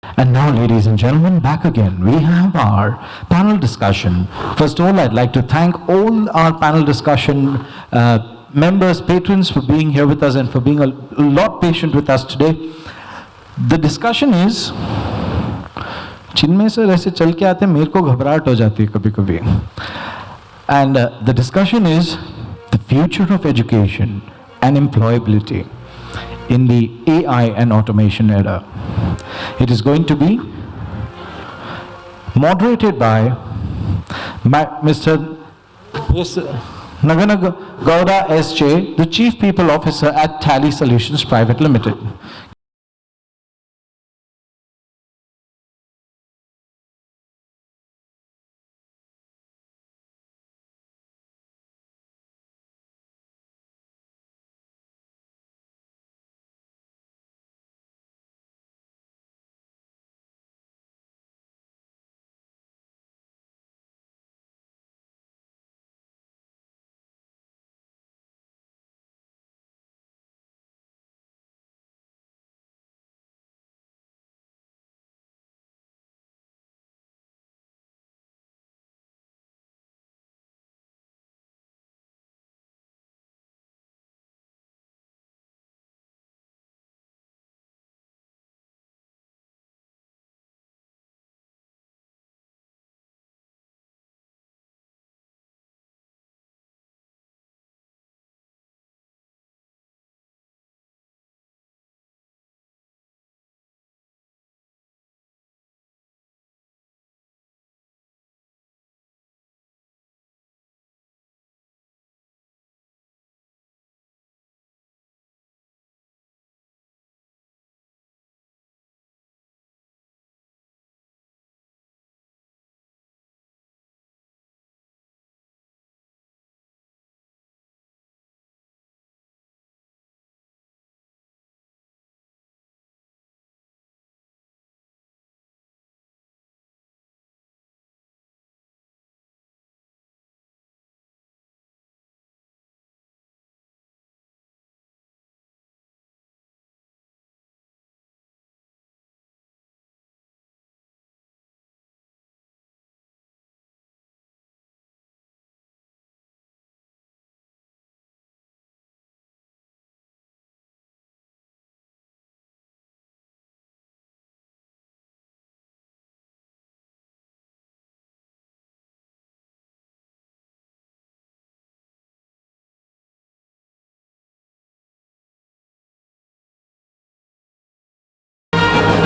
And now, ladies and gentlemen, back again. We have our panel discussion. First of all, I'd like to thank all our panel discussion members, patrons for being here with us and for being a lot patient with us today. The discussion is, Chinmay sir ऐसे चल के आते हैं, मेरे को घबराहट हो जाती है कभी-कभी. And the discussion is the future of education and employability in the AI and automation era. It is going to be moderated by Mr. Naganagouda S J, the Chief People Officer at Tally Solutions Pvt Ltd.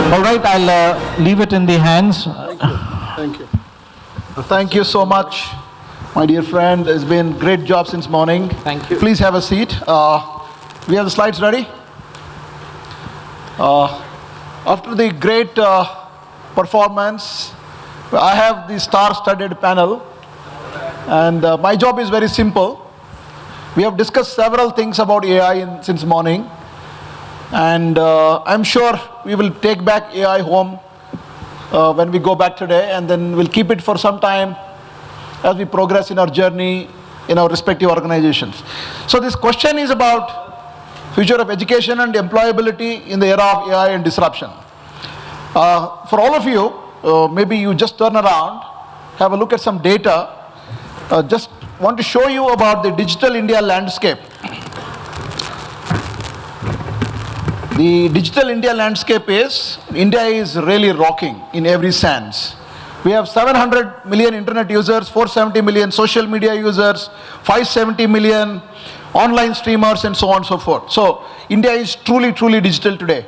All right, I'll leave it in the hands. Thank you. Thank you so much, my dear friend. It's been a great job since morning. Thank you. Please have a seat. We have the slides ready. After the great performance, I have the star-studded panel. And my job is very simple. We have discussed several things about AI since morning. And I'm sure we will take back AI home when we go back today, and then we'll keep it for some time as we progress in our journey in our respective organizations. So this question is about future of education and employability in the era of AI and disruption. For all of you, maybe you just turn around, have a look at some data. Just want to show you about the digital India landscape. The digital India landscape is, India is really rocking in every sense. We have 700 million internet users, 470 million social media users, 570 million online streamers, and so on and so forth. So India is truly, truly digital today.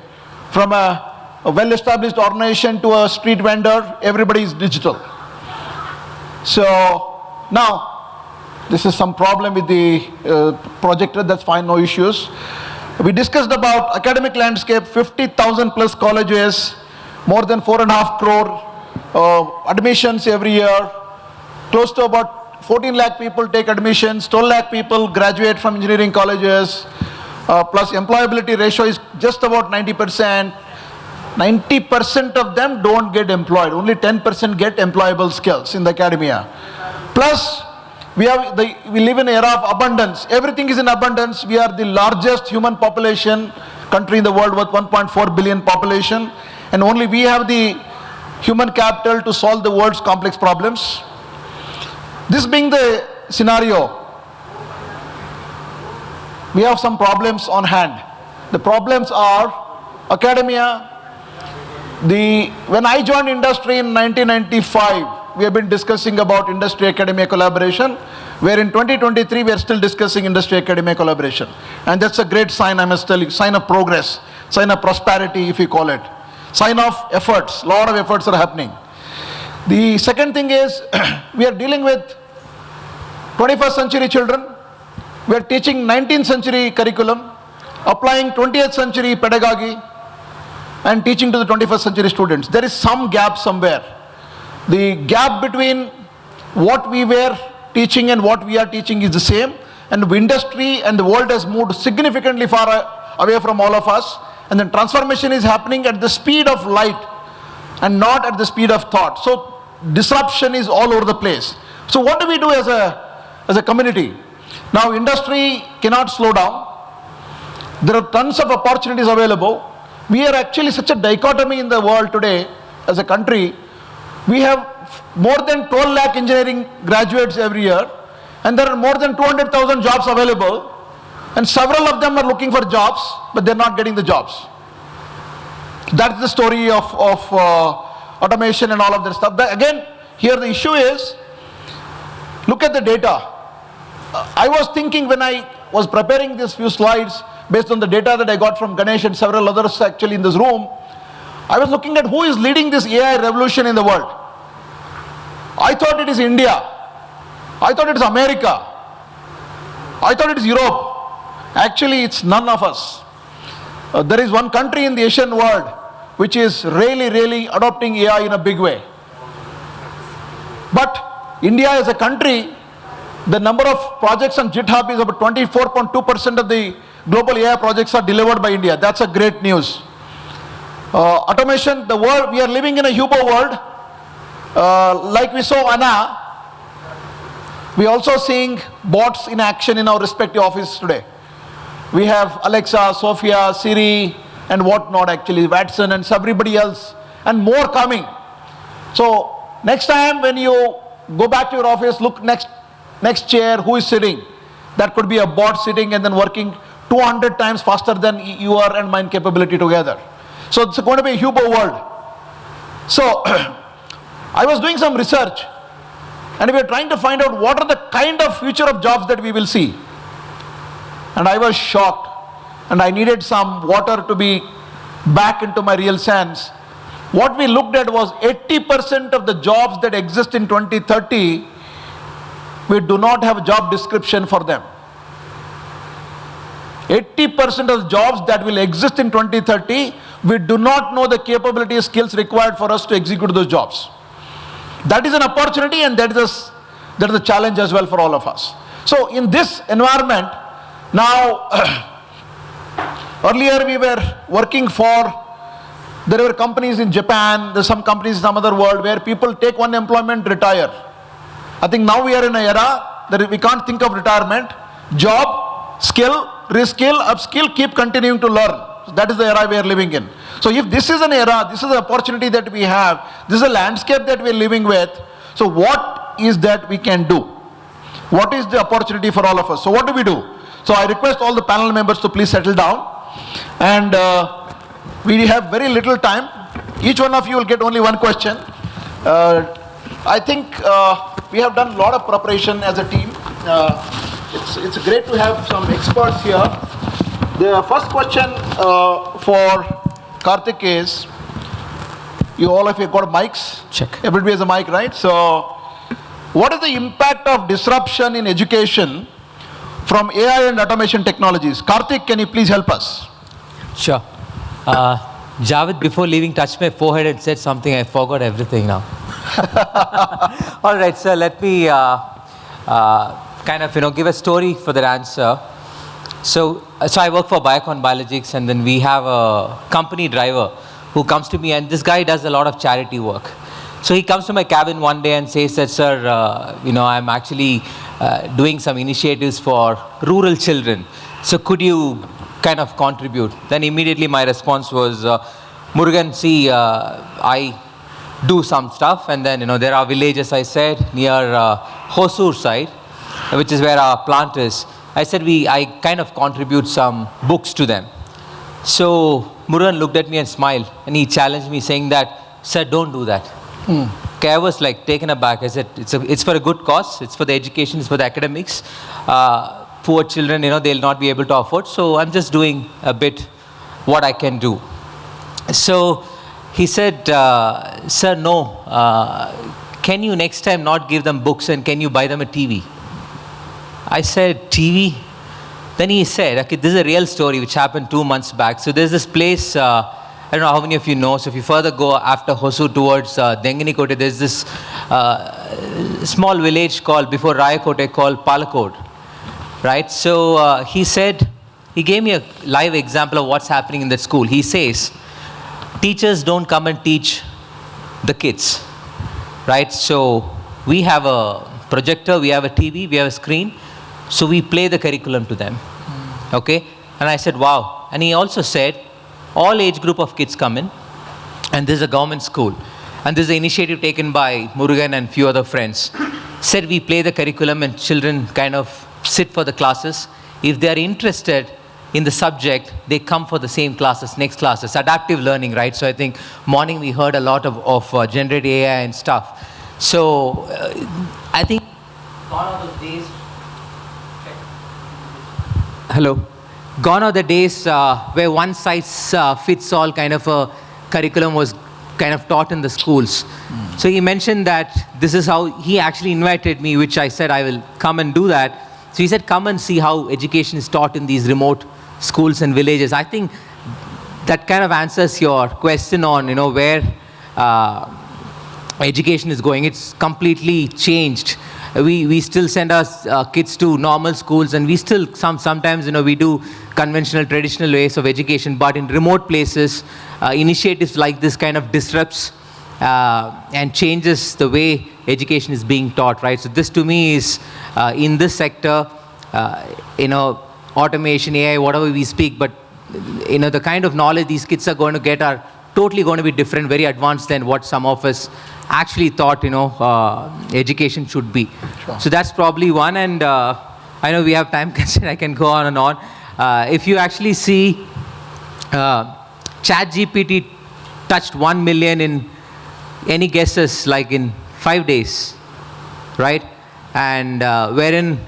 From a well-established organization to a street vendor, everybody is digital. So now, this is some problem with the projector, that's fine, no issues. We discussed about academic landscape, 50,000 plus colleges, more than 4.5 crore admissions every year, close to about 14 lakh people take admissions, 12 lakh people graduate from engineering colleges, plus employability ratio is just about 90%. 90% of them don't get employed, only 10% get employable skills in the academia. Plus, we live in an era of abundance. Everything is in abundance. We are the largest human population country in the world with 1.4 billion population. and only we have the human capital to solve the world's complex problems. This being the scenario, we have some problems on hand. The problems are academia. When I joined industry in 1995, we have been discussing about industry-academia collaboration, where in 2023 we are still discussing industry-academia collaboration. And that's a great sign, I must tell you, sign of progress, sign of prosperity if you call it, sign of efforts, lot of efforts are happening. The second thing is, we are dealing with 21st century children. We are teaching 19th century curriculum, applying 20th century pedagogy, and teaching to the 21st century students. There is some gap somewhere. The gap between what we were teaching and what we are teaching is the same, and the industry and the world has moved significantly far away from all of us, and the transformation is happening at the speed of light and not at the speed of thought. So disruption is all over the place. So what do we do as a community? Now industry cannot slow down. There are tons of opportunities available. We are actually such a dichotomy in the world today as a country. We have more than 12 lakh engineering graduates every year, and there are more than 200,000 jobs available, and several of them are looking for jobs, but they're not getting the jobs. That's the story of automation and all of that stuff. But again, here the issue is, look at the data. I was thinking when I was preparing these few slides, based on the data that I got from Ganesh and several others actually in this room, I was looking at who is leading this AI revolution in the world. I thought it is India. I thought it is America. I thought it is Europe. Actually, it's none of us. There is one country in the Asian world which is really adopting AI in a big way. But India as a country, the number of projects on GitHub is about 24.2% of the global AI projects are delivered by India. That's a great news. Automation, the world, we are living in a hyper world. Like we saw Anna, we are also seeing bots in action in our respective offices today. We have Alexa, Sophia, Siri, and whatnot actually, Watson and everybody else, and more coming. So next time when you go back to your office, look next chair, who is sitting? That could be a bot sitting and then working 200 times faster than your and mine capability together. So it's going to be a hyper world. So I was doing some research, and we are trying to find out what are the kind of future of jobs that we will see. And I was shocked, and I needed some water to be back into my real sense. What we looked at was 80% of the jobs that exist in 2030, we do not have a job description for them. 80% of the jobs that will exist in 2030, we do not know the capability skills required for us to execute those jobs. That is an opportunity, and that is a challenge as well for all of us. So in this environment, now earlier we were working for, there were companies in Japan, there's some companies in some other world where people take one employment, retire. I think now we are in an era that we can't think of retirement. Job, skill, reskill, upskill, keep continuing to learn. So that is the era we are living in. So if this is an era, this is an opportunity that we have, this is a landscape that we are living with, so what is that we can do? What is the opportunity for all of us? So what do we do? So I request all the panel members to please settle down, and we have very little time. Each one of you will get only one question. I think we have done a lot of preparation as a team. It's great to have some experts here. The first question for Karthik is, you all of you got mics? Check. Everybody has a mic, right? So, what is the impact of disruption in education from AI and automation technologies? Karthik, can you please help us? Sure. Javed, before leaving, touched my forehead and said something. I forgot everything now. All right, sir. Let me kind of give a story for that answer. So I work for Biocon Biologics, and then we have a company driver who comes to me, and this guy does a lot of charity work. So he comes to my cabin one day and says that, sir, I'm actually doing some initiatives for rural children. So could you kind of contribute? Then immediately my response was, Murugan, see, I do some stuff, and then, there are villages, I said, near Hosur side, which is where our plant is. I said, I kind of contribute some books to them. So Murugan looked at me and smiled, and he challenged me saying that, sir, don't do that. Okay, I was like taken aback. I said, it's for a good cause, it's for the education, it's for the academics. Poor children, they'll not be able to afford, so I'm just doing a bit what I can do. So he said, sir, no, can you next time not give them books and can you buy them a TV? I said, TV? Then he said, okay, this is a real story which happened 2 months back. So there's this place, I don't know how many of you know, so if you further go after Hosur towards Naganagouda, there's this small village before Rayakote called Palakod, right? So he said, he gave me a live example of what's happening in that school. He says, teachers don't come and teach the kids, right? So we have a projector, we have a TV, we have a screen, so we play the curriculum to them, okay? And I said, wow. And he also said, all age group of kids come in, and this is a government school, and this is an initiative taken by Murugan and few other friends. Said we play the curriculum and children kind of sit for the classes. If they are interested in the subject, they come for the same classes, next classes, adaptive learning, right? So I think morning we heard a lot of generative AI and stuff. So I think gone are those days. Hello. Gone are the days where one size fits all kind of a curriculum was kind of taught in the schools. So he mentioned that this is how he actually invited me, which I said I will come and do that. So he said, come and see how education is taught in these remote schools and villages. I think that kind of answers your question on, where education is going. It's completely changed. We still send our kids to normal schools, and we still sometimes we do conventional traditional ways of education, but in remote places initiatives like this kind of disrupts and changes the way education is being taught, right? So this to me is in this sector, automation, AI, whatever we speak, but the kind of knowledge these kids are going to get are totally going to be different, very advanced than what some of us actually thought, education should be. Sure. So that's probably one, and I know we have time constraint, I can go on and on. If you actually see, ChatGPT touched 1 million in any guesses, like in 5 days, right? And wherein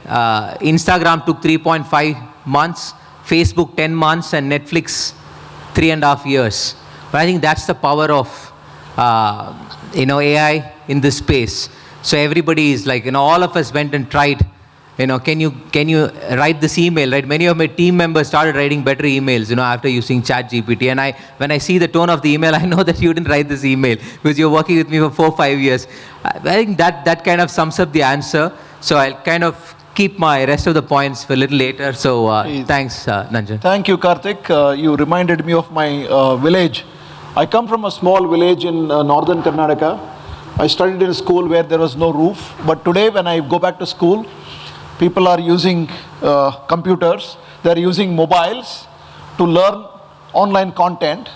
Instagram took 3.5 months, Facebook 10 months, and Netflix 3.5 years. But I think that's the power of AI in this space. So everybody is like, all of us went and tried, can you write this email, right? Many of my team members started writing better emails, after using ChatGPT. And when I see the tone of the email, I know that you didn't write this email because you're working with me for 4-5 years. I think that kind of sums up the answer. So I'll kind of keep my rest of the points for a little later. So thanks, Nanjan. Thank you, Karthik. You reminded me of my village. I come from a small village in northern Karnataka. I studied in a school where there was no roof. But today when I go back to school, people are using computers. They're using mobiles to learn online content.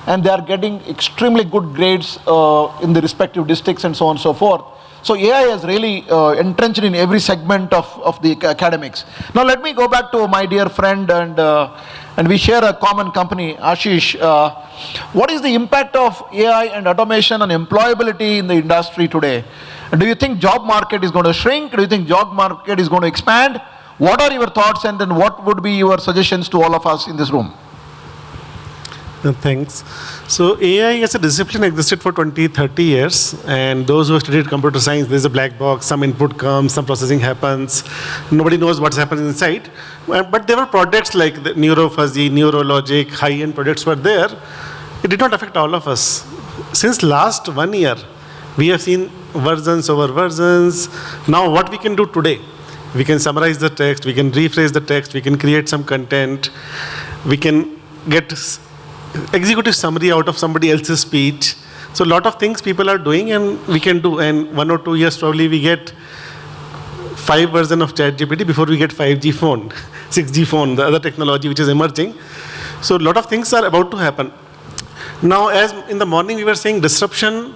And they are getting extremely good grades in the respective districts and so on and so forth. So AI is really entrenched in every segment of the academics. Now let me go back to my dear friend, and we share a common company, Ashish. What is the impact of AI and automation on employability in the industry today? Do you think job market is going to shrink? Do you think job market is going to expand? What are your thoughts, and then what would be your suggestions to all of us in this room? Thanks. So AI as a discipline existed for 20-30 years, and those who have studied computer science, there's a black box, some input comes, some processing happens, nobody knows what's happening inside. But there were products like the NeuroFuzzy, Neurologic, high-end products were there. It did not affect all of us. Since last 1 year, we have seen versions over versions. Now what we can do today, we can summarize the text, we can rephrase the text, we can create some content, we can get executive summary out of somebody else's speech. So a lot of things people are doing and we can do. And 1 or 2 years probably we get 5 version of ChatGPT before we get 5G phone, 6G phone, the other technology which is emerging. So a lot of things are about to happen. Now, as in the morning we were saying disruption,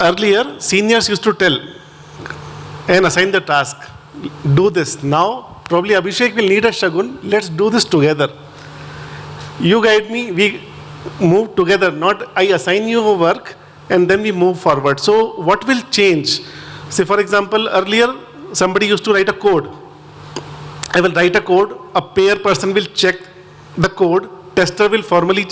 earlier seniors used to tell and assign the task, do this. Now, probably Abhishek will need a Shagun, let's do this together. You guide me, we move together, not I assign you work and then we move forward. So what will change? Say for example, earlier somebody used to write a code. I will write a code, a pair person will check the code, tester will formally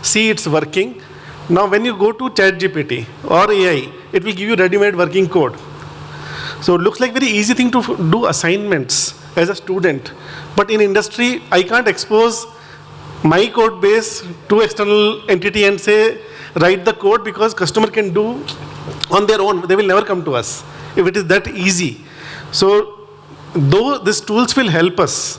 see it's working. Now when you go to ChatGPT or AI, it will give you ready-made working code. So it looks like very easy thing to do assignments as a student. But in industry, I can't expose my code base to external entity and say, write the code, because customer can do on their own. They will never come to us if it is that easy. So though these tools will help us,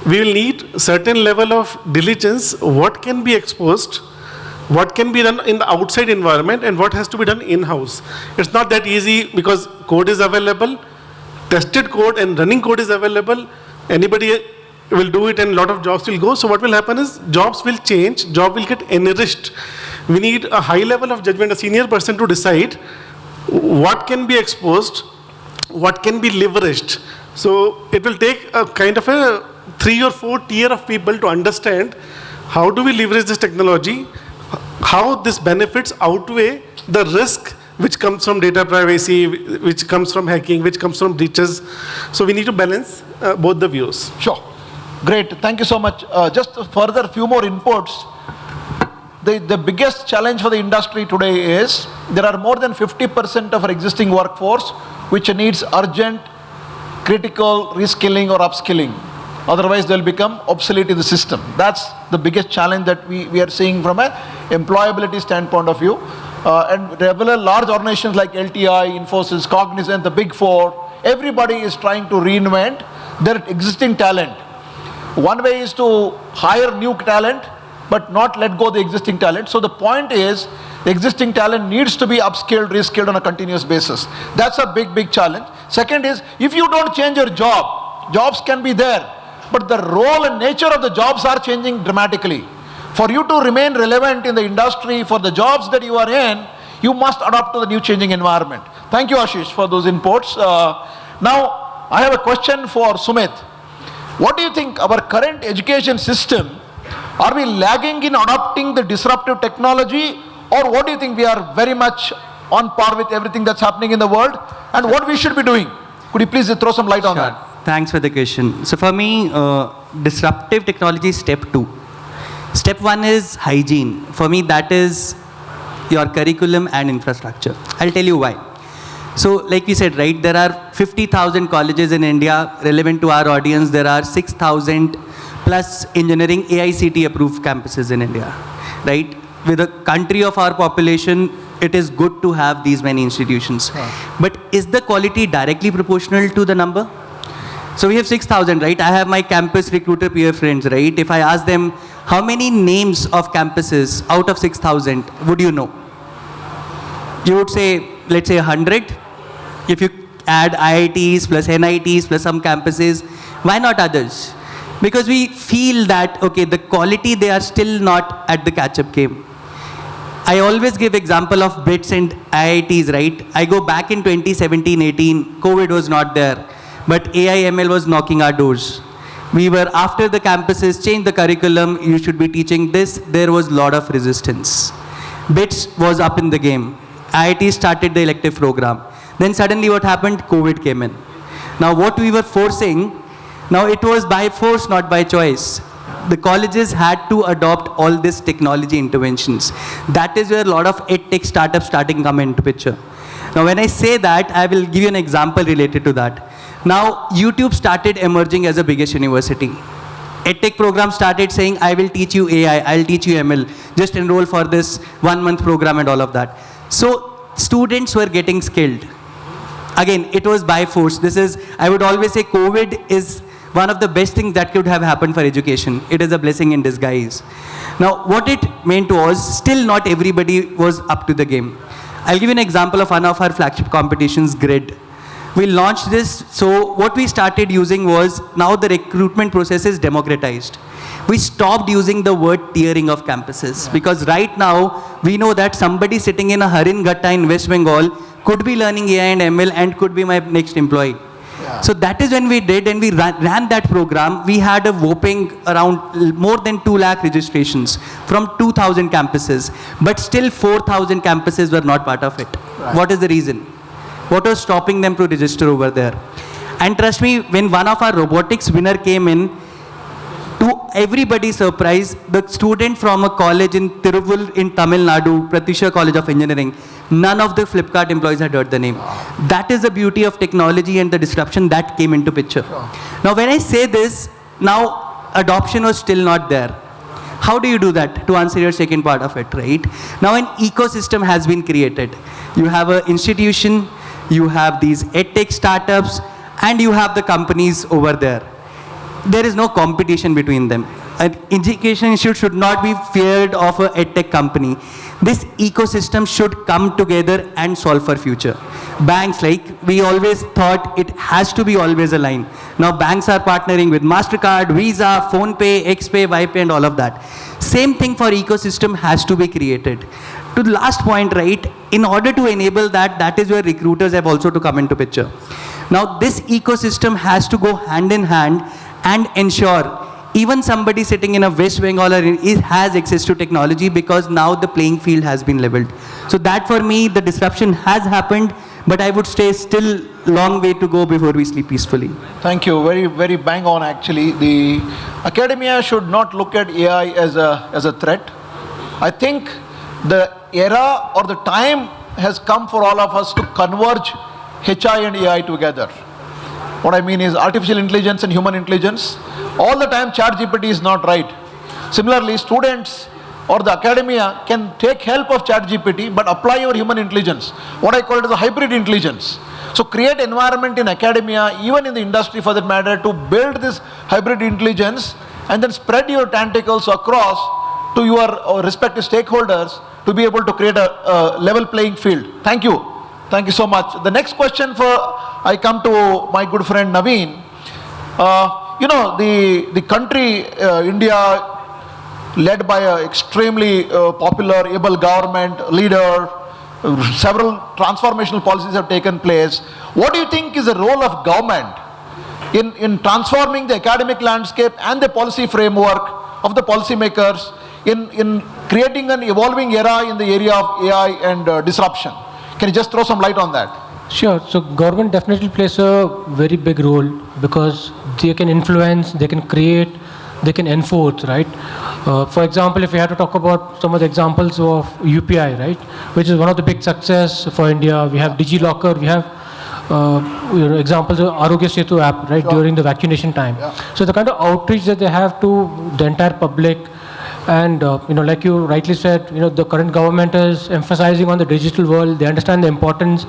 we will need certain level of diligence, what can be exposed, what can be done in the outside environment, and what has to be done in-house. It's not that easy because code is available, tested code and running code is available. Anybody will do it and a lot of jobs will go. So what will happen is jobs will change, job will get enriched. We need a high level of judgment, a senior person to decide what can be exposed, what can be leveraged. So it will take a kind of a 3 or 4 tier of people to understand how do we leverage this technology, how this benefits outweigh the risk which comes from data privacy, which comes from hacking, which comes from breaches. So we need to balance both the views. Sure. Great. Thank you so much. Just further few more inputs. The biggest challenge for the industry today is there are more than 50% of our existing workforce which needs urgent, critical reskilling or upskilling. Otherwise, they'll become obsolete in the system. That's the biggest challenge that we are seeing from an employability standpoint of view. And regular large organizations like LTI, Infosys, Cognizant, the Big Four, everybody is trying to reinvent their existing talent. One way is to hire new talent, but not let go the existing talent. So the point is, the existing talent needs to be upskilled, reskilled on a continuous basis. That's a big challenge. Second is, if you don't change your job, jobs can be there, but the role and nature of the jobs are changing dramatically. For you to remain relevant in the industry, for the jobs that you are in, you must adapt to the new changing environment. Thank you, Ashish, for those inputs. Now, I have a question for Sumit. What do you think our current education system, are we lagging in adopting the disruptive technology, or what do you think we are very much on par with everything that's happening in the world, and what we should be doing? Could you please throw some light on that? Thanks for the question. So for me, disruptive technology is step 2. Step 1 is hygiene. For me, that is your curriculum and infrastructure. I'll tell you why. So like we said, right, there are 50,000 colleges in India relevant to our audience. There are 6,000 plus engineering AICT approved campuses in India, right? With a country of our population, it is good to have these many institutions. But is the quality directly proportional to the number? So we have 6,000, right? I have my campus recruiter peer friends, right? If I ask them, how many names of campuses out of 6,000 would you know? You would say, let's say 100. If you add IITs plus NITs plus some campuses, why not others? Because we feel that, okay, the quality, they are still not at the catch-up game. I always give example of BITS and IITs, right? I go back in 2017-18, COVID was not there, but AI/ML was knocking our doors. We were, after the campuses changed the curriculum, you should be teaching this, there was a lot of resistance. BITS was up in the game. IIT started the elective program. Then suddenly what happened? COVID came in. Now what we were forcing, now it was by force, not by choice. The colleges had to adopt all these technology interventions. That is where a lot of edtech startups starting come into picture. Now when I say that, I will give you an example related to that. Now YouTube started emerging as the biggest university. EdTech program started saying, I will teach you AI, I'll teach you ML. Just enroll for this 1-month program and all of that. So students were getting skilled. Again, it was by force. This is, I would always say, COVID is one of the best things that could have happened for education. It is a blessing in disguise. Now, what it meant was, still not everybody was up to the game. I'll give you an example of one of our flagship competitions, Grid. We launched this, so what we started using was, now the recruitment process is democratized. We stopped using the word tiering of campuses, because right now we know that somebody sitting in a Haringatta in West Bengal could be learning AI and ML and could be my next employee. So that is when we did, and we ran that program. We had a whopping around more than 2 lakh registrations from 2,000 campuses, but still 4,000 campuses were not part of it. What is the reason? What was stopping them to register over there? And trust me, when one of our robotics winner came in, to everybody's surprise, the student from a college in Tiruvul in Tamil Nadu, Pratisha College of Engineering, none of the Flipkart employees had heard the name. That is the beauty of technology and the disruption that came into picture. Now when I say this, now adoption was still not there. How do you do that? To answer your second part of it, right? Now an ecosystem has been created. You have an institution, you have these edtech startups, and you have the companies over there. There is no competition between them. An education institute should not be feared of an edtech company. This ecosystem should come together and solve for future. Banks, like we always thought it has to be always aligned. Now banks are partnering with MasterCard, Visa, PhonePe, XPay, YPay and all of that. Same thing for ecosystem has to be created. To the last point, right, in order to enable that, that is where recruiters have also to come into picture. Now this ecosystem has to go hand in hand and ensure even somebody sitting in a West Bengal has access to technology, because now the playing field has been leveled. So that for me, the disruption has happened, but I would say still long way to go before we sleep peacefully. Thank you. Very, very bang on actually. The academia should not look at AI as a threat. I think the era or the time has come for all of us to converge HI and AI together. What I mean is artificial intelligence and human intelligence. All the time ChatGPT is not right. Similarly, students or the academia can take help of ChatGPT but apply your human intelligence. What I call it as a hybrid intelligence. So create environment in academia, even in the industry for that matter, to build this hybrid intelligence and then spread your tentacles across to your respective stakeholders to be able to create a level playing field. Thank you. Thank you so much. The next question I come to my good friend Navin. You know, the country, India, led by an extremely popular, able government, leader, several transformational policies have taken place. What do you think is the role of government in transforming the academic landscape and the policy framework of the policymakers in creating an evolving era in the area of AI and disruption? Can you just throw some light on that? Sure. So government definitely plays a very big role, because they can influence, they can create, they can enforce, right? For example, if we have to talk about some of the examples of UPI, right, which is one of the big success for India. We have DigiLocker, we have examples of Arogya Setu app, right, during the vaccination time. Yeah. So the kind of outreach that they have to the entire public, and like you rightly said, the current government is emphasizing on the digital world. They understand the importance.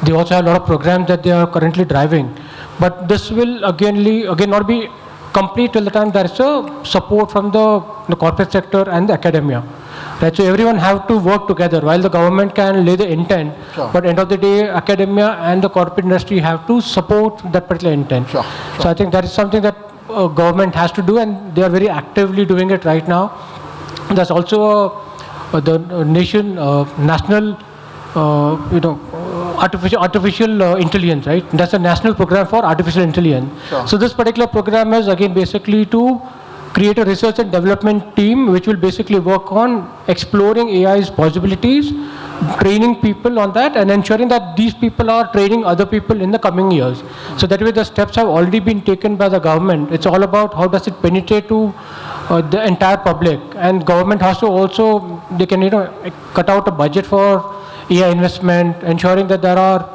They also have a lot of programs that they are currently driving. But this will again not be complete till the time there is a support from the corporate sector and the academia. Right? So everyone have to work together. While the government can lay the intent, sure, but end of the day, academia and the corporate industry have to support that particular intent. Sure. Sure. So I think that is something that government has to do, and they are very actively doing it right now. There's also the national artificial intelligence, right? That's a national program for artificial intelligence. Sure. So this particular program is again basically to create a research and development team which will basically work on exploring AI's possibilities, training people on that, and ensuring that these people are training other people in the coming years. So that way the steps have already been taken by the government. It's all about how does it penetrate to the entire public, and government has to also, they can cut out a budget for AI investment, ensuring that there are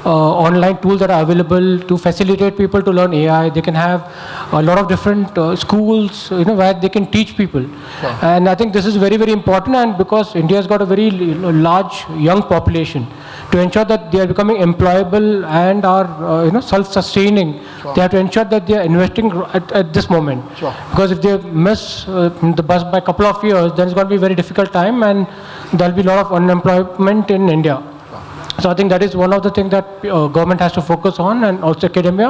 online tools that are available to facilitate people to learn AI. They can have a lot of different schools, where they can teach people. Sure. And I think this is very, very important, and because India has got a very large young population, to ensure that they are becoming employable and are self-sustaining, sure, they have to ensure that they are investing at this moment. Sure. Because if they miss the bus by a couple of years, then it's going to be a very difficult time, and there will be a lot of unemployment in India. So I think that is one of the things that government has to focus on, and also academia.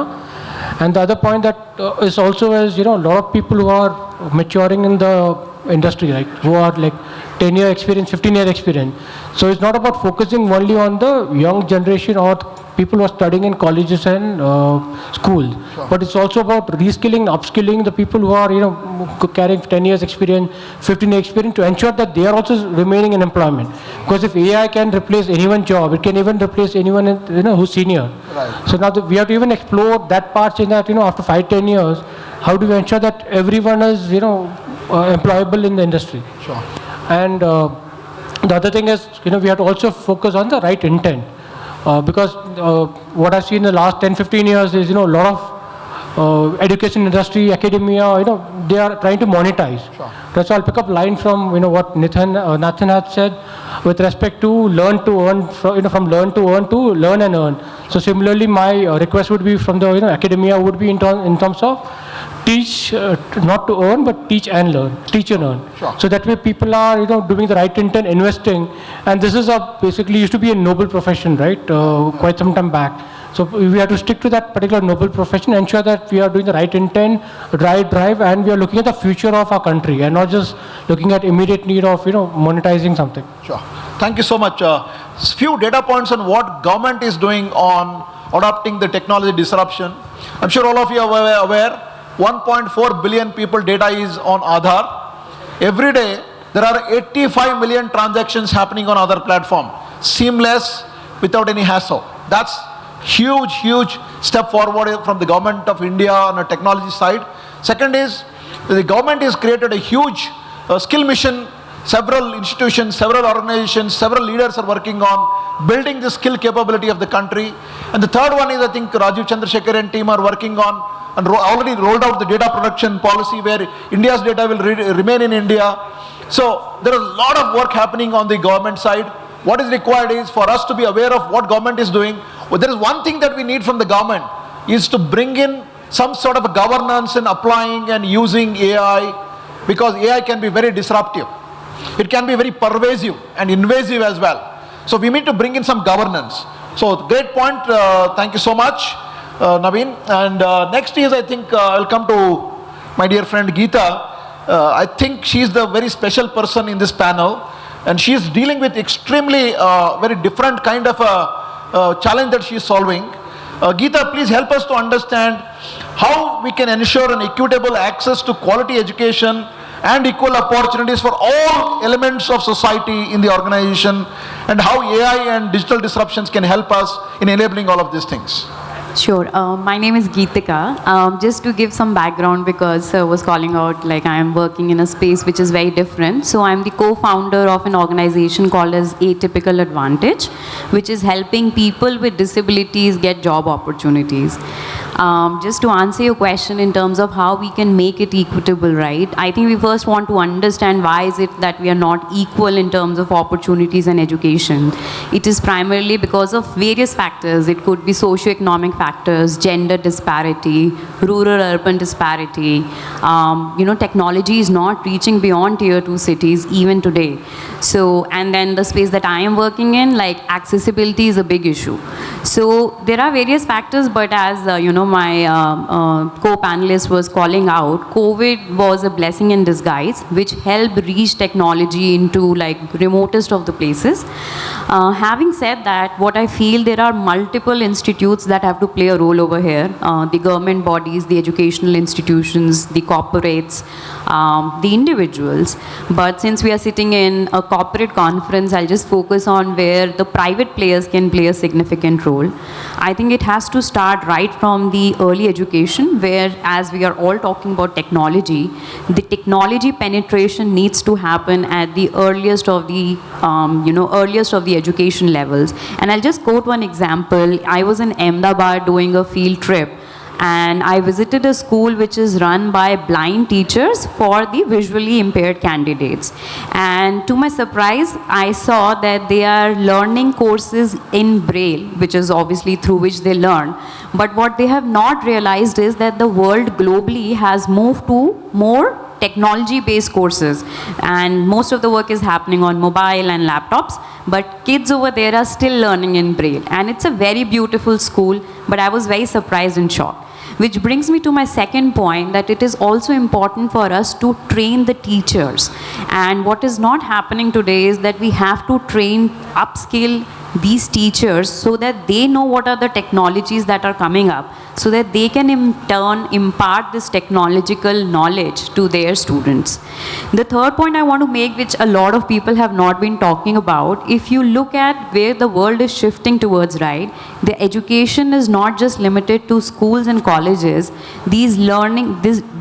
And the other point that is also is, a lot of people who are maturing in the industry, right, who are like 10-year experience, 15-year experience. So it's not about focusing only on the young generation or people who are studying in colleges and schools, but it's also about reskilling, upskilling the people who are, carrying 10 years experience, 15 years experience, to ensure that they are also remaining in employment. Because if AI can replace anyone's job, it can even replace anyone, who's senior. Right. So now we have to even explore that part, in that, after 5-10 years, how do we ensure that everyone is, employable in the industry? Sure. And the other thing is, we have to also focus on the right intent. Because what I've seen in the last 10-15 years is, a lot of education industry, academia, they are trying to monetize. Sure. That's why I'll pick up line from, what Nathan had said with respect to learn to earn, from learn to earn to learn and earn. So similarly, my request would be from the, academia would be in terms of teach, not to earn, but teach and learn, teach and earn. Sure. So that way people are, doing the right intent, investing, and this is basically used to be a noble profession, right? Quite some time back. So we have to stick to that particular noble profession, ensure that we are doing the right intent, right drive, and we are looking at the future of our country, and not just looking at immediate need of, monetizing something. Sure. Thank you so much. Few data points on what government is doing on adopting the technology disruption. I'm sure all of you are aware. 1.4 billion people data is on Aadhaar. Every day, there are 85 million transactions happening on Aadhaar platform. Seamless, without any hassle. That's huge step forward from the government of India on a technology side. Second is, the government has created a huge skill mission. Several institutions, several organizations, several leaders are working on building the skill capability of the country. And the third one is, I think Rajiv Chandrasekhar and team are working on and already rolled out the data protection policy where India's data will remain in India. So there is a lot of work happening on the government side. What is required is for us to be aware of what government is doing. Well, there is one thing that we need from the government is to bring in some sort of a governance in applying and using AI, because AI can be very disruptive. It can be very pervasive and invasive as well. So we need to bring in some governance. So great point. Thank you so much, Navin. And next is, I think I'll come to my dear friend Geeta. I think she's the very special person in this panel, and she's dealing with extremely very different kind of a challenge that she's solving. Geeta, please help us to understand how we can ensure an equitable access to quality education and equal opportunities for all elements of society in the organization, and how AI and digital disruptions can help us in enabling all of these things. Sure. My name is Geetika. Just to give some background, because Sir was calling out, like, I am working in a space which is very different. So I'm the co-founder of an organization called as Atypical Advantage, which is helping people with disabilities get job opportunities. Just to answer your question in terms of how we can make it equitable, right? I think we first want to understand why is it that we are not equal in terms of opportunities and education. It is primarily because of various factors. It could be socioeconomic factors, gender disparity, rural-urban disparity. Technology is not reaching beyond tier 2 cities even today. So, and then the space that I am working in, like, accessibility is a big issue. So there are various factors, but as my co-panelist was calling out, COVID was a blessing in disguise, which helped reach technology into, like, remotest of the places. Having said that, what I feel, there are multiple institutes that have to play a role over here. The government bodies, the educational institutions, the corporates, the individuals. But since we are sitting in a corporate conference, I'll just focus on where the private players can play a significant role. I think it has to start right from the early education, where, as we are all talking about technology, the technology penetration needs to happen at the earliest of the education levels. And I'll just quote one example. I was in Ahmedabad doing a field trip, and I visited a school which is run by blind teachers for the visually impaired candidates. And to my surprise, I saw that they are learning courses in Braille, which is obviously through which they learn. But what they have not realized is that the world globally has moved to more technology-based courses, and most of the work is happening on mobile and laptops, but kids over there are still learning in Braille. And it's a very beautiful school, but I was very surprised and shocked. Which brings me to my second point, that it is also important for us to train the teachers. And what is not happening today is that we have to train, upskill these teachers so that they know what are the technologies that are coming up, so that they can in turn impart this technological knowledge to their students. The third point I want to make, which a lot of people have not been talking about, if you look at where the world is shifting towards, right, the education is not just limited to schools and colleges. These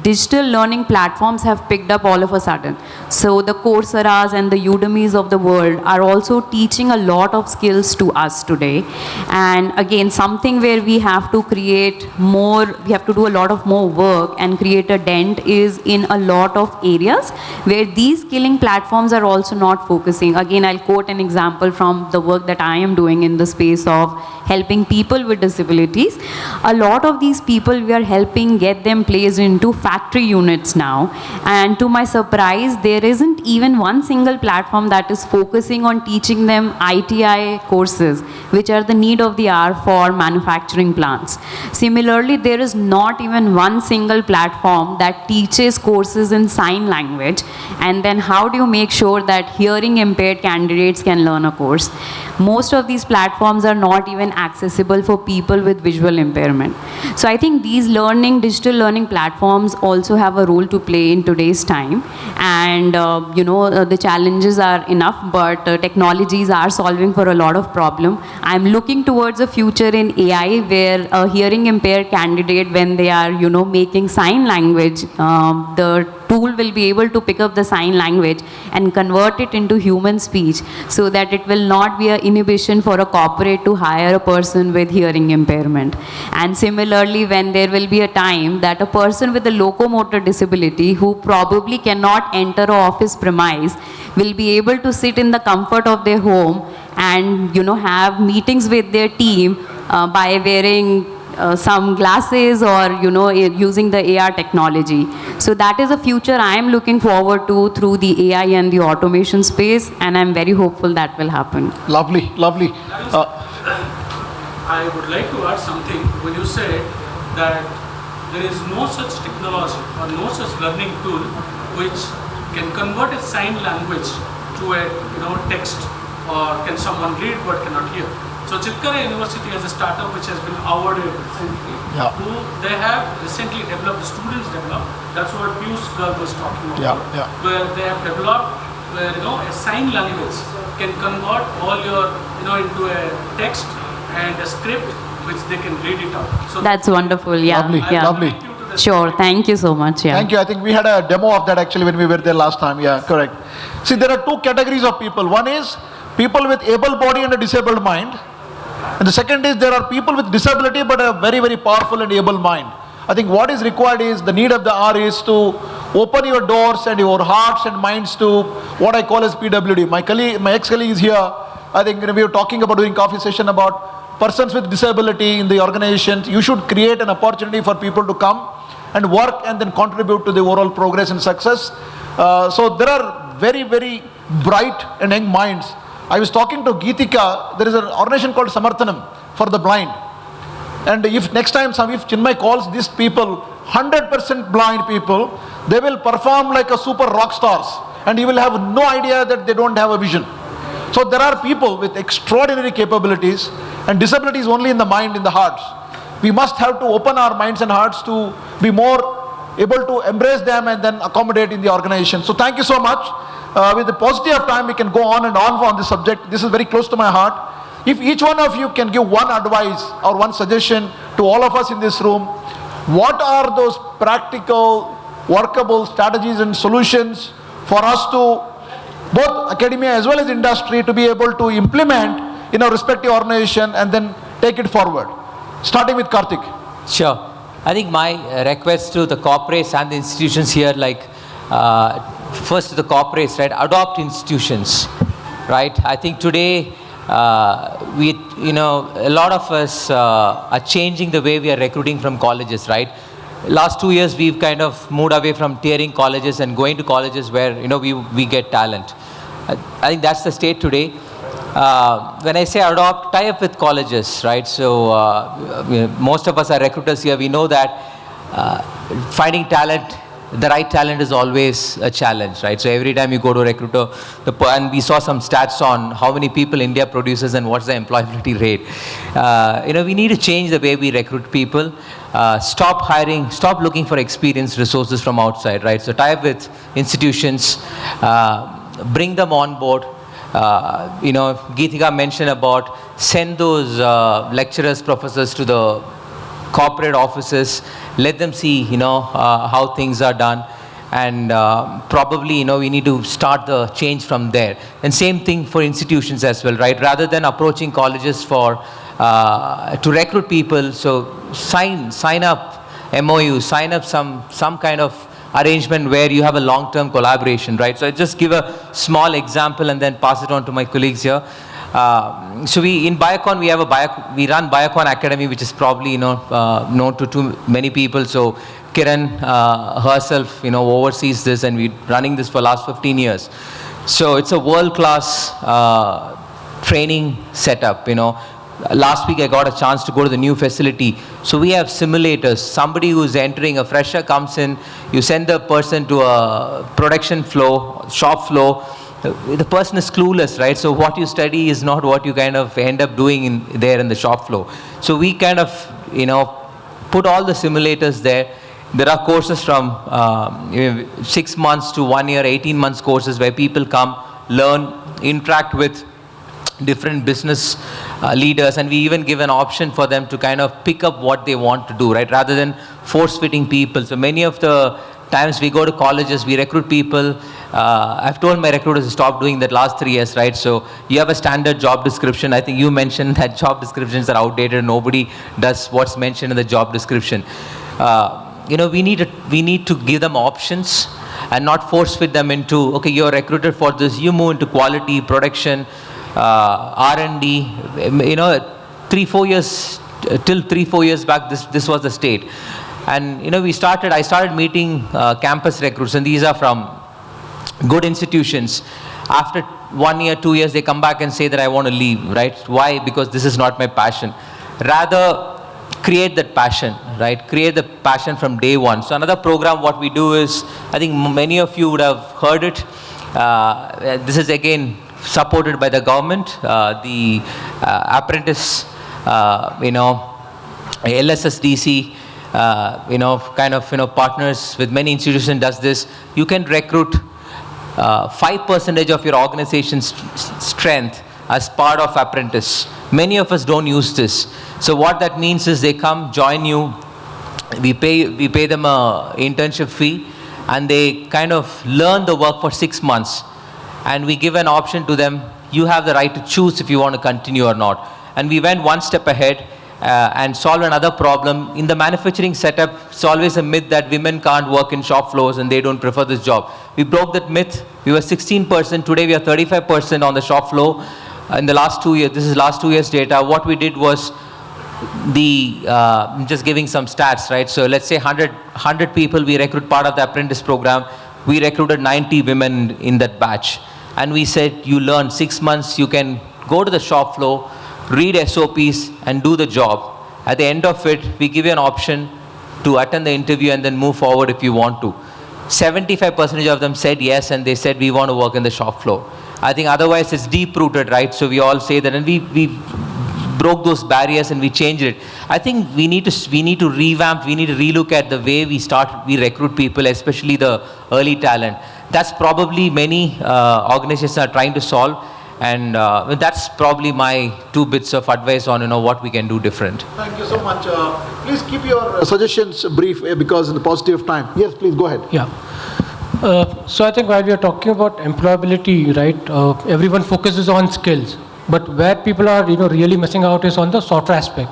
digital learning platforms have picked up all of a sudden. So the Coursera's and the Udemy's of the world are also teaching a lot of skills to us today. And again, something where we have to create more, we have to do a lot of more work and create a dent is in a lot of areas where these skilling platforms are also not focusing. Again, I'll quote an example from the work that I am doing in the space of helping people with disabilities. A lot of these people we are helping get them placed into factory units now. And to my surprise, there isn't even one single platform that is focusing on teaching them ITI courses, which are the need of the hour for manufacturing plants. Similarly, there is not even one single platform that teaches courses in sign language. And then how do you make sure that hearing impaired candidates can learn a course? Most of these platforms are not even accessible for people with visual impairment. So I think these digital learning platforms also have a role to play in today's time. And the challenges are enough, but technologies are solving for a lot of problem. I'm looking towards a future in AI where a hearing impaired candidate, when they are making sign language, the tool will be able to pick up the sign language and convert it into human speech, so that it will not be an inhibition for a corporate to hire a person with hearing impairment. And similarly, when there will be a time that a person with a locomotor disability who probably cannot enter an office premise will be able to sit in the comfort of their home and have meetings with their team by wearing some glasses or using the AR technology. So that is a future I am looking forward to through the AI and the automation space, and I'm very hopeful that will happen. Lovely, lovely. I would like to add something. When you said that there is no such technology or no such learning tool which can convert a sign language to a text, or can someone read but cannot hear. So Jitkara University has a startup which has been awarded recently. Yeah. They have recently developed, the students developed, that's what Piyush girl was talking about, where they have developed where a sign language can convert all your into a text and a script which they can read it out. So that's wonderful. Yeah. Lovely, yeah. lovely. Sure. Thank you so much. Yeah. Thank you. I think we had a demo of that actually when we were there last time. Yeah, correct. See, there are two categories of people. One is people with able body and a disabled mind. And the second is there are people with disability but a very, very powerful and able mind. I think what is required is, the need of the hour is to open your doors and your hearts and minds to what I call as PWD. My ex-colleague is here. I think we were talking about doing coffee session about persons with disability in the organizations. You should create an opportunity for people to come and work and then contribute to the overall progress and success. So there are very, very bright and young minds. I was talking to Geetika. There is an organization called Samarthanam for the blind. And if next time if Chinmay calls these people, 100% blind people, they will perform like a super rock stars. And you will have no idea that they don't have a vision. So there are people with extraordinary capabilities, and disability is only in the mind, in the hearts. We must have to open our minds and hearts to be more able to embrace them and then accommodate in the organization. So thank you so much. With the paucity of time, we can go on and on this subject. This is very close to my heart. If each one of you can give one advice or one suggestion to all of us in this room, what are those practical, workable strategies and solutions for us to, both academia as well as industry, to be able to implement in our respective organization and then take it forward? Starting with Karthik. Sure. I think my request to the corporates and the institutions here, first to the corporates, right, adopt institutions, right? I think today, a lot of us are changing the way we are recruiting from colleges, right? last 2 years, we've kind of moved away from tiering colleges and going to colleges where, we get talent. I think that's the state today. When I say adopt, tie up with colleges, right? So most of us are recruiters here. We know that finding talent, the right talent is always a challenge, right? So every time you go to a recruiter, and we saw some stats on how many people India produces and what's the employability rate. We need to change the way we recruit people. Stop looking for experienced resources from outside, right? So tie up with institutions, bring them on board. Geetika mentioned about send those lecturers, professors to the corporate offices, let them see, how things are done. And probably, we need to start the change from there. And same thing for institutions as well, right? Rather than approaching colleges to recruit people, so sign up MOU, sign up some kind of arrangement where you have a long-term collaboration, right? So I just give a small example and then pass it on to my colleagues here. So in Biocon, we run Biocon Academy, which is probably, known to too many people. So Kiran herself, oversees this, and we're running this for last 15 years. So it's a world-class training setup, Last week I got a chance to go to the new facility. So we have simulators. Somebody who's entering, a fresher comes in, you send the person to a production flow, shop flow. The person is clueless, right? So what you study is not what you kind of end up doing there in the shop floor. So we kind of, put all the simulators there. There are courses from 6 months to 1 year, 18 months courses where people come, learn, interact with different business leaders, and we even give an option for them to kind of pick up what they want to do, right? Rather than force-fitting people. So many of the times we go to colleges, we recruit people. I've told my recruiters to stop doing that last 3 years, right? So you have a standard job description. I think you mentioned that job descriptions are outdated. Nobody does what's mentioned in the job description. We need to give them options and not force fit them into, okay, you're recruited for this, you move into quality, production, R&D. 3-4 years, till 3-4 years back, this was the state. And I started meeting campus recruits, and these are from good institutions. After 1 year, 2 years, they come back and say that I want to leave, right? Why? Because this is not my passion. Rather, create that passion, right? Create the passion from day one. So another program, what we do is, I think many of you would have heard it. This is again supported by the government, the apprentice, LSSDC, partners with many institutions does this. You can recruit 5% of your organization's strength as part of apprentice. Many of us don't use this. So what that means is they come, join you, we pay them a internship fee, and they kind of learn the work for 6 months. And we give an option to them. You have the right to choose if you want to continue or not. And we went one step ahead and solved another problem. In the manufacturing setup, it's always a myth that women can't work in shop floors and they don't prefer this job. We broke that myth. We were 16%. Today we are 35% on the shop floor. In the last 2 years, this is last 2 years data. What we did was just giving some stats, right? So let's say 100 people we recruit part of the apprentice program. We recruited 90 women in that batch. And we said, you learn 6 months, you can go to the shop floor, read SOPs, and do the job. At the end of it, we give you an option to attend the interview and then move forward if you want to. 75% of them said yes, and they said, we want to work in the shop floor. I think otherwise it's deep-rooted, right? So we all say that, and we broke those barriers and we changed it. I think we need to revamp, we need to relook at the way we recruit people, especially the early talent. That's probably many organizations are trying to solve, and that's probably my 2 bits of advice on what we can do different. Thank you so much. Please keep your suggestions brief because in the paucity of time. Yes, please go ahead. Yeah. So I think while we are talking about employability, right, everyone focuses on skills. But where people are, really missing out is on the software aspect.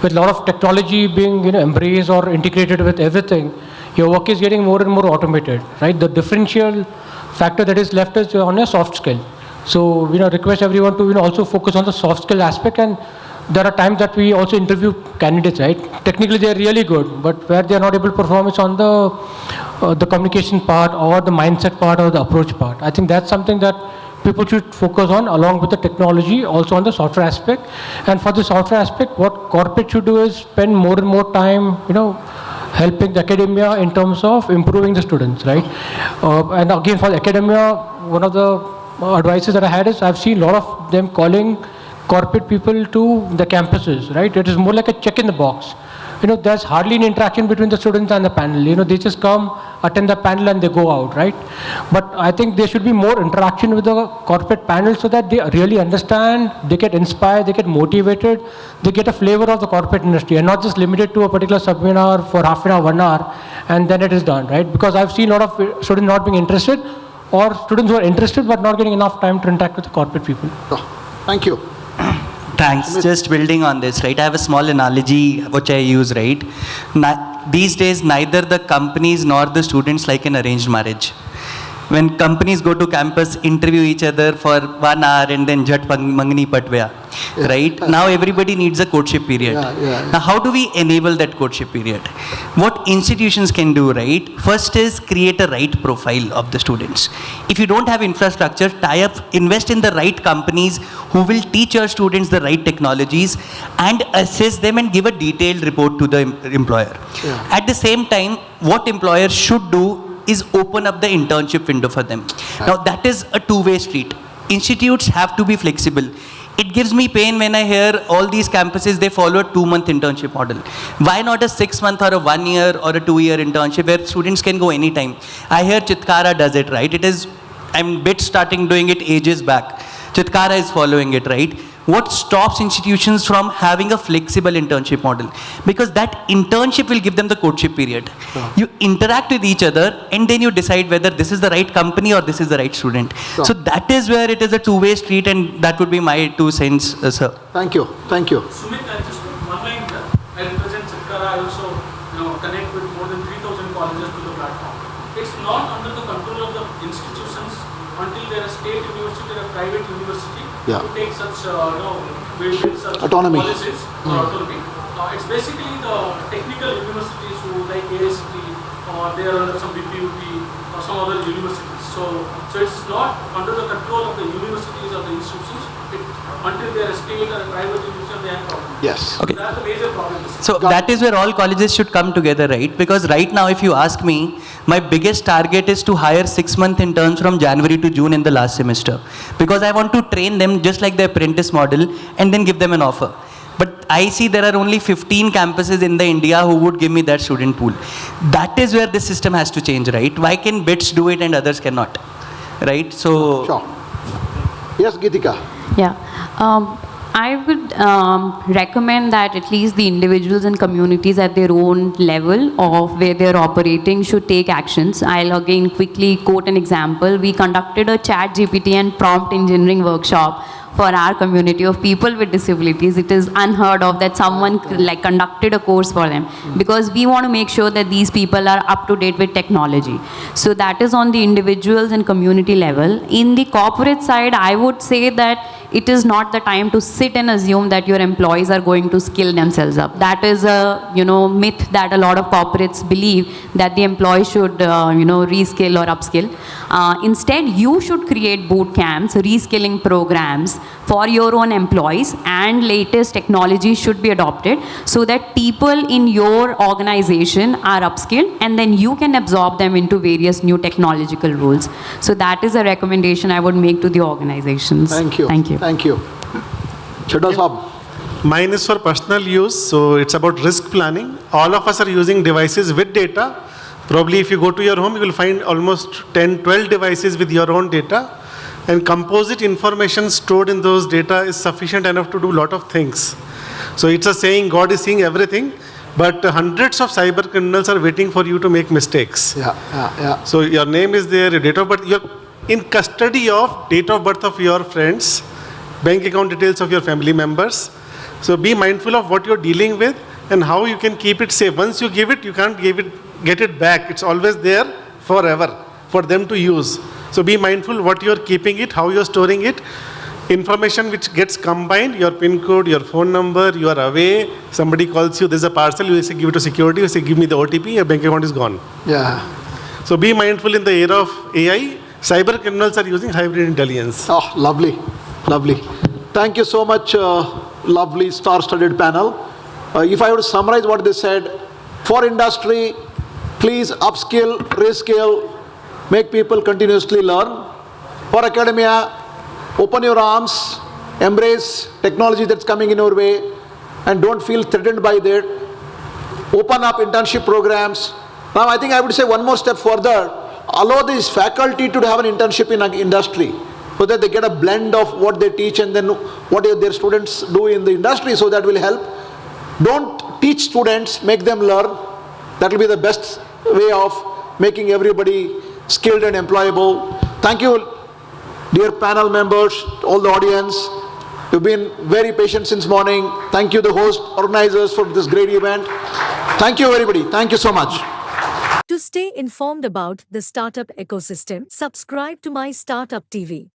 With a lot of technology being, embraced or integrated with everything, your work is getting more and more automated, right? The differential factor that is left is on your soft skill. So, request everyone to, also focus on the soft skill aspect and there are times that we also interview candidates, right? Technically they are really good, but where they are not able to perform is on the communication part or the mindset part or the approach part. I think that's something that people should focus on along with the technology, also on the software aspect. And for the software aspect, what corporate should do is spend more and more time, helping the academia in terms of improving the students, right? And again, for the academia, one of the advices that I had is I've seen a lot of them calling corporate people to the campuses, right? It is more like a check in the box. There's hardly any interaction between the students and the panel. They just come, attend the panel and they go out, right? But I think there should be more interaction with the corporate panel so that they really understand, they get inspired, they get motivated, they get a flavor of the corporate industry and not just limited to a particular seminar for half an hour, 1 hour, and then it is done, right? Because I've seen a lot of students not being interested or students who are interested but not getting enough time to interact with the corporate people. Oh, thank you. Thanks. Just building on this, right? I have a small analogy which I use, right? These days, neither the companies nor the students like an arranged marriage. When companies go to campus, interview each other for 1 hour and then jhat mangni patwaya, right? Now everybody needs a courtship period. Now how do we enable that courtship period? What institutions can do, right? First is create a right profile of the students. If you don't have infrastructure, tie up, invest in the right companies who will teach your students the right technologies and assess them and give a detailed report to the employer. At the same time, what employers should do is open up the internship window for them. Now that is a two-way street. Institutes have to be flexible. It gives me pain when I hear all these campuses, they follow a 2-month internship model. Why not a 6-month or a 1 year or a 2-year internship where students can go anytime? I hear Chitkara does it, right? I'm bit starting doing it ages back. Chitkara is following it, right? What stops institutions from having a flexible internship model? Because that internship will give them the courtship period. You interact with each other and then you decide whether this is the right company or this is the right student. So that is where it is a two-way street, and that would be my 2 cents, sir. Thank you. Thank you. Sumit, I just one line there. I represent Chitkara. I also connect with more than 3,000 colleges to the platform. It's not under the control of the institutions until they're a state university or a private university to take such such autonomy. Policies or autonomy. It's basically the technical universities who like AICT or they are under some BPUT or some other universities. So it's not under the control of the universities or the institutions until they are a state or a private institution, they have problems. Yes. Okay. So that's a major problem. So that is where all colleges should come together, right? Because right now, if you ask me, my biggest target is to hire 6-month interns from January to June in the last semester. Because I want to train them just like the apprentice model and then give them an offer. But I see there are only 15 campuses in the India who would give me that student pool. That is where this system has to change, right? Why can bits do it and others cannot, right? So. Sure. Yes, Geetika. Yeah. I would recommend that at least the individuals and communities at their own level of where they're operating should take actions. I'll again quickly quote an example. We conducted a chat GPT and prompt engineering workshop for our community of people with disabilities. It is unheard of that someone conducted a course for them, because we want to make sure that these people are up to date with technology. So that is on the individuals and community level. In the corporate side, I would say that it is not the time to sit and assume that your employees are going to skill themselves up. That is a myth that a lot of corporates believe, that the employees should reskill or upskill. Instead, you should create boot camps, reskilling programs for your own employees, and latest technology should be adopted so that people in your organization are upskilled and then you can absorb them into various new technological roles. So that is a recommendation I would make to the organizations. Thank you. Thank you. Thank you. Chaddha Saab. Mine is for personal use, so it's about risk planning. All of us are using devices with data. Probably if you go to your home, you will find almost 10, 12 devices with your own data. And composite information stored in those data is sufficient enough to do a lot of things. So it's a saying, God is seeing everything, but hundreds of cyber criminals are waiting for you to make mistakes. So your name is there, your date of birth, you're in custody of date of birth of your friends, bank account details of your family members. So be mindful of what you're dealing with and how you can keep it safe. Once you give it, you can't get it back. It's always there forever for them to use. So be mindful what you're keeping it, how you're storing it. information which gets combined, your PIN code, your phone number, you are away, somebody calls you, there's a parcel, you say give it to security, you say give me the OTP, your bank account is gone. Yeah. So be mindful in the era of AI, cyber criminals are using hybrid intelligence. Oh, lovely, lovely. Thank you so much, lovely star-studded panel. If I were to summarize what they said, for industry, please upskill, reskill, make people continuously learn. For academia, open your arms, embrace technology that's coming in your way, and don't feel threatened by that. Open up internship programs. Now, I think I would say one more step further, allow this faculty to have an internship in industry, so that they get a blend of what they teach and then what their students do in the industry, so that will help. Don't teach students, make them learn. That will be the best way of making everybody skilled and employable. Thank you, dear panel members, all the audience. You've been very patient since morning. Thank you, the host, organizers, for this great event. Thank you, everybody. Thank you so much. To stay informed about the startup ecosystem, subscribe to My Startup TV.